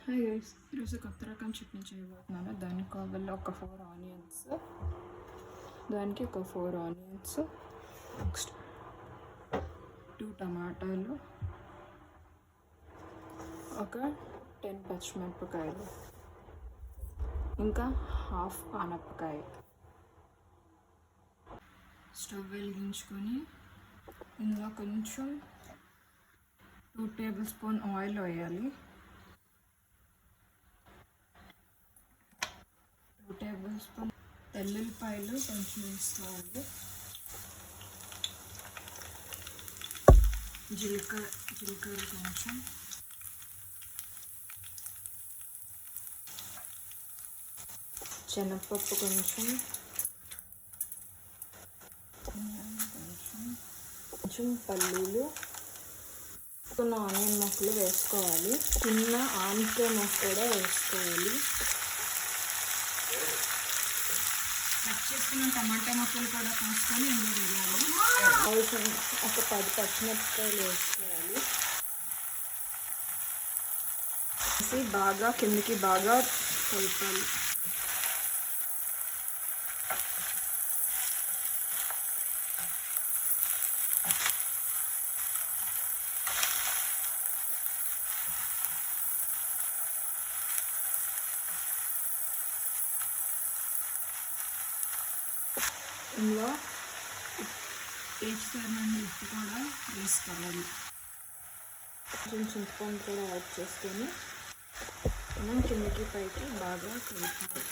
Hi guys, ఈరోజు కొత్త రకం చట్నీ చేయబోతున్నాను. దానికి కావాలి ఒక 4 ఆనియన్స్, నెక్స్ట్ 2 టమాటాలు, ఒక 10 పచ్చిమిరపకాయలు, ఇంకా హాఫ్ ఆనపకాయ. స్టవ్ వెలిగించుకొని ఇందులో కొంచెం 2 టేబుల్ స్పూన్ ఆయిల్ వేయాలి. 2 టేబుల్ స్పూన్ వెల్లుల్లిపాయలు కొంచెం వేసుకోవాలి. జీలకర్ర కొంచెం, శనగపప్పు కొంచెం పల్లీలు, కొన్ని ఆనియన్ ముక్కలు వేసుకోవాలి. చిన్న ఆనికాయ ముక్క కూడా వేసుకోవాలి. కట్ చేసుకున్న టమాటా ముక్కలు కూడా పోసుకొని ఇందులో వేయాలి. ఒక 10 పచ్చిమిరపకాయలు వేసుకోవాలి. బాగా కిందకి బాగా కలపాలి. ఇందులో సరిపడినంత ఉప్పు కూడా వేసుకోవాలి. కొంచెం చింతపండు కూడా యాడ్ చేసుకొని మనం కిందకి పైకి బాగా కలుపుకోవాలి.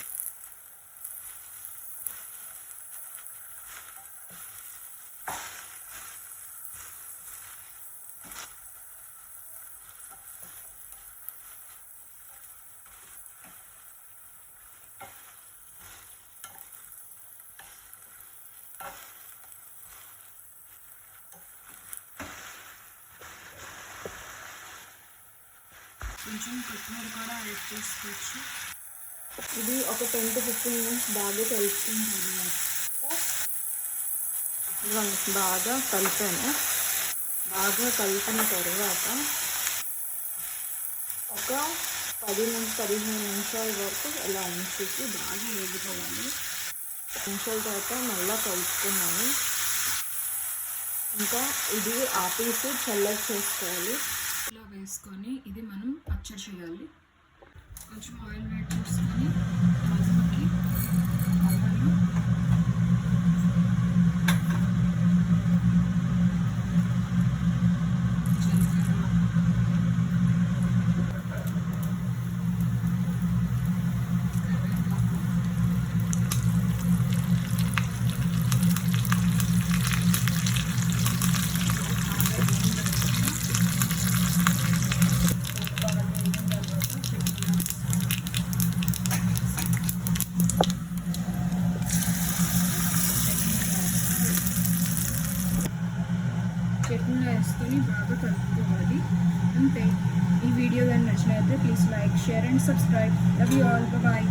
కొంచెం కొత్తిమీర కూడా యాడ్ చేసుకోవచ్చు. ఇది ఒక 10 to 15 minutes బాగా కలుపుకున్న తర్వాత బాగా కలిపిన తర్వాత ఒక 10 నుంచి 15 నిమిషాల వరకు ఇలా ఉంచేసి బాగా వేగిపోవాలి. నిమిషాల తర్వాత మళ్ళీ కలుపుకున్నాను. ఇంకా ఇది ఆపేసి చల్లగా చేసుకోవాలి. ఇలా వేసుకొని ఇది మనం పచ్చడి చేయాలి. కొంచెం ఆయిల్ వేడి చేసుకొని దాంట్లోకి ఆవాలు, జీలకర్ర, కరివేపాకు, చట్నీలో వేసుకొని బాగా కలుపుకోవాలి. అంతే. ఈ వీడియో కానీ నచ్చినట్లయితే please like, share and subscribe. Love you all. Bye.